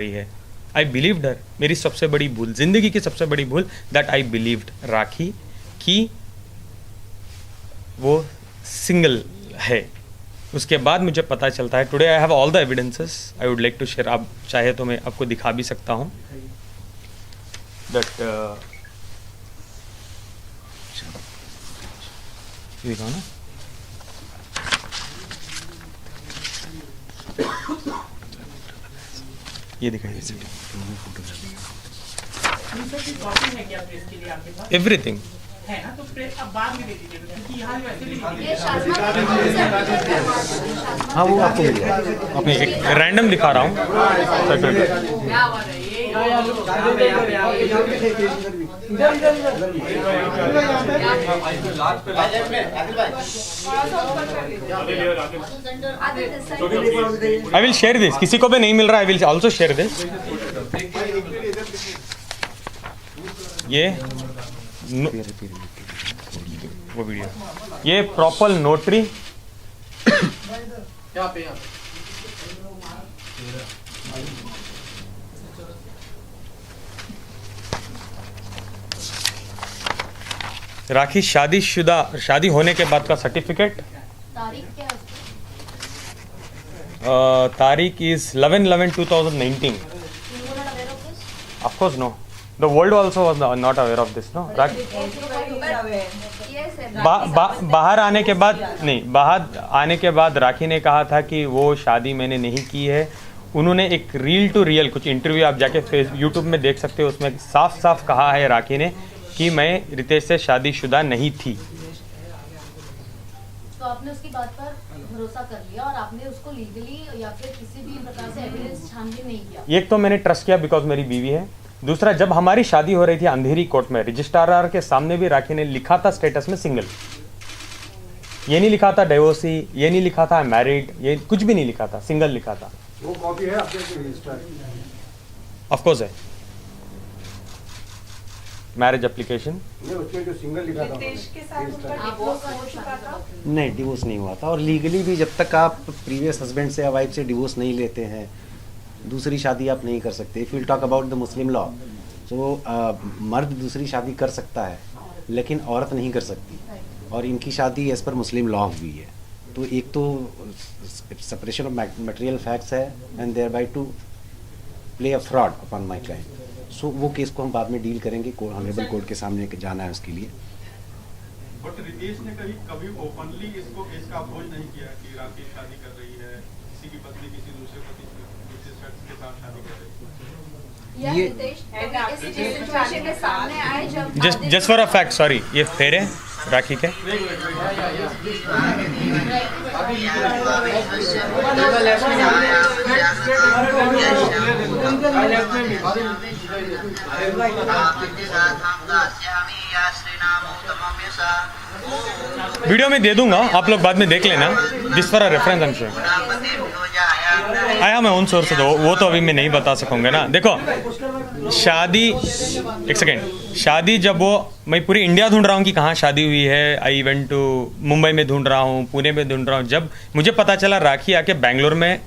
रही है। आई बिलीव्ड हर। मेरी सबसे बड़ी भूल, जिंदगी की सबसे बड़ी भूल, दैट आई बिलीव्ड राखी कि वो सिंगल है। उसके बाद मुझे पता चलता है, today I have all the evidences, I would like to share. आप चाहे तो मैं आपको दिखा भी सकता हूँ दैट दिखाओ ना। ये दिखाइए एवरीथिंग है ना, तो अब बाद में दे दीजिए क्योंकि यहाँ वैसे भी हाँ वो आपको मिल जाएगा। अपने एक रैंडम दिखा रहा हूँ। I will share this. किसी को भी नहीं मिल रहा, I will also share this. ये वो वीडियो, ये प्रॉपर नोटरी। राखी शादीशुदा, शादी होने के बाद का सर्टिफिकेट। तारीख क्या है? तारीख is 11/11/2019। Of course no. The world also was not aware of this, no. बाहर आने के बाद नहीं, बाहर आने के बाद राखी ने कहा था कि वो शादी मैंने नहीं की है। उन्होंने एक रील टू रियल कुछ इंटरव्यू आप जाके यूट्यूब में देख सकते हो, उसमें साफ साफ कहा है राखी ने कि मैं रितेश से शादीशुदा नहीं थी। तो आपने उसकी बात पर भरोसा कर लिया और आपने उसको लीगली या फिर किसी भी प्रकार से एविडेंस छानबीन नहीं किया? एक तो मैंने ट्रस्ट किया बिकॉज मेरी बीवी है। दूसरा, जब हमारी शादी हो रही थी अंधेरी कोर्ट में, रजिस्ट्रार के सामने भी राखी ने लिखा था स्टेटस में सिंगल। ये नहीं लिखा था डिवोर्सी, ये नहीं लिखा था मैरिड, ये कुछ भी नहीं लिखा था, सिंगल लिखा था। वो कॉपी है आपके रजिस्टर? ऑफ कोर्स है। मैरिज एप्लीकेशन नहीं, उसमें जो सिंगल लिखा था देश के साथ उनका डिवोर्स हो चुका था। नहीं, डिवोर्स नहीं हुआ था। और लीगली भी जब तक आप प्रीवियस हस्बैंड से या वाइफ से डिवोर्स नहीं लेते हैं, दूसरी शादी आप नहीं कर सकते। If will talk about the Muslim law, तो मर्द दूसरी शादी कर सकता है लेकिन औरत नहीं कर सकती। और इनकी शादी एज पर मुस्लिम लॉ हुई है। तो एक तो सेपरेशन ऑफ मटेरियल फैक्ट्स है and thereby to play a fraud upon my client. So वो केस को हम बाद में डील करेंगे, ऑनरेबल कोर्ट के सामने जाना है उसके लिए। बट रितेश ने कभी ओपनली इसका अपोज नहीं किया कि राखी शादी कर रही है, किसी की पत्नी किसी दूसरे पति दूसरे शख्स के साथ शादी कर रही है। या रितेश ऐसी सिचुएशन के सामने आए जब just for a fact, sorry, ये फेरे राखी के वीडियो में दे दूंगा, आप लोग बाद में देख लेना। This for a reference I am sure. आया मैं उन सोर्स से, वो तो अभी मैं नहीं बता सकूंगा ना। देखो शादी, एक सेकेंड, शादी जब वो, मैं पूरी इंडिया ढूंढ रहा हूँ कि कहाँ शादी हुई है। आई इवेंट टू मुंबई में ढूंढ रहा हूँ, पुणे में ढूंढ रहा हूँ। जब मुझे पता चला राखी आके बैंगलोर में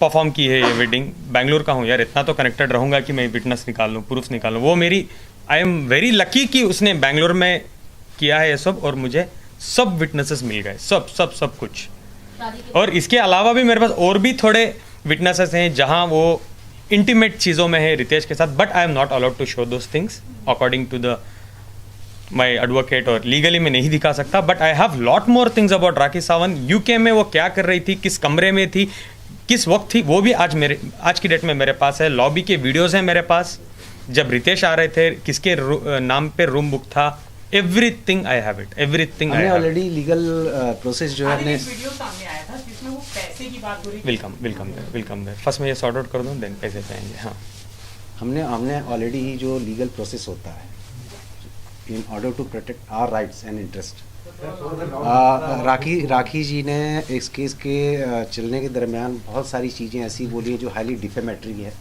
परफॉर्म की है ये वेडिंग, बैंगलोर का हूँ यार, इतना तो कनेक्टेड रहूँगा कि मैं विटनेस निकाल लूँ, प्रूफ निकाल लूँ। वो मेरी, आई एम वेरी लकी कि उसने बैंगलोर में किया है ये सब, और मुझे सब विटनेसेस मिल गए, सब सब सब कुछ। और इसके अलावा भी मेरे पास और भी थोड़े विटनेसेस हैं जहां वो इंटीमेट चीज़ों में है रितेश के साथ, but I am not allowed to show those things according to the my advocate, और लीगली मैं नहीं दिखा सकता। But I have lot more things about Rakhi Sawant. UK में वो क्या कर रही थी, किस कमरे में थी, किस वक्त थी, वो भी आज की डेट में मेरे पास है। लॉबी के वीडियोज़ हैं मेरे पास, जब रितेश आ रहे थे, किसके नाम पे रूम बुक था, everything I have it, everything. हमने ऑलरेडी लीगल प्रोसेस जो है अपने वीडियो सामने आया था जिसमें वो पैसे की बात हो रही थी। Welcome there. फर्स्ट मैं ये सॉर्ट आउट कर दूं, देन पैसे पे आएंगे। हाँ, हमने ऑलरेडी ही जो लीगल प्रोसेस होता है in order to protect our rights and interest, Rakhi ji ने इस केस के चलने के दरमियान बहुत सारी चीज़ें ऐसी बोली हैं जो हाईली डिफेमेटरी है।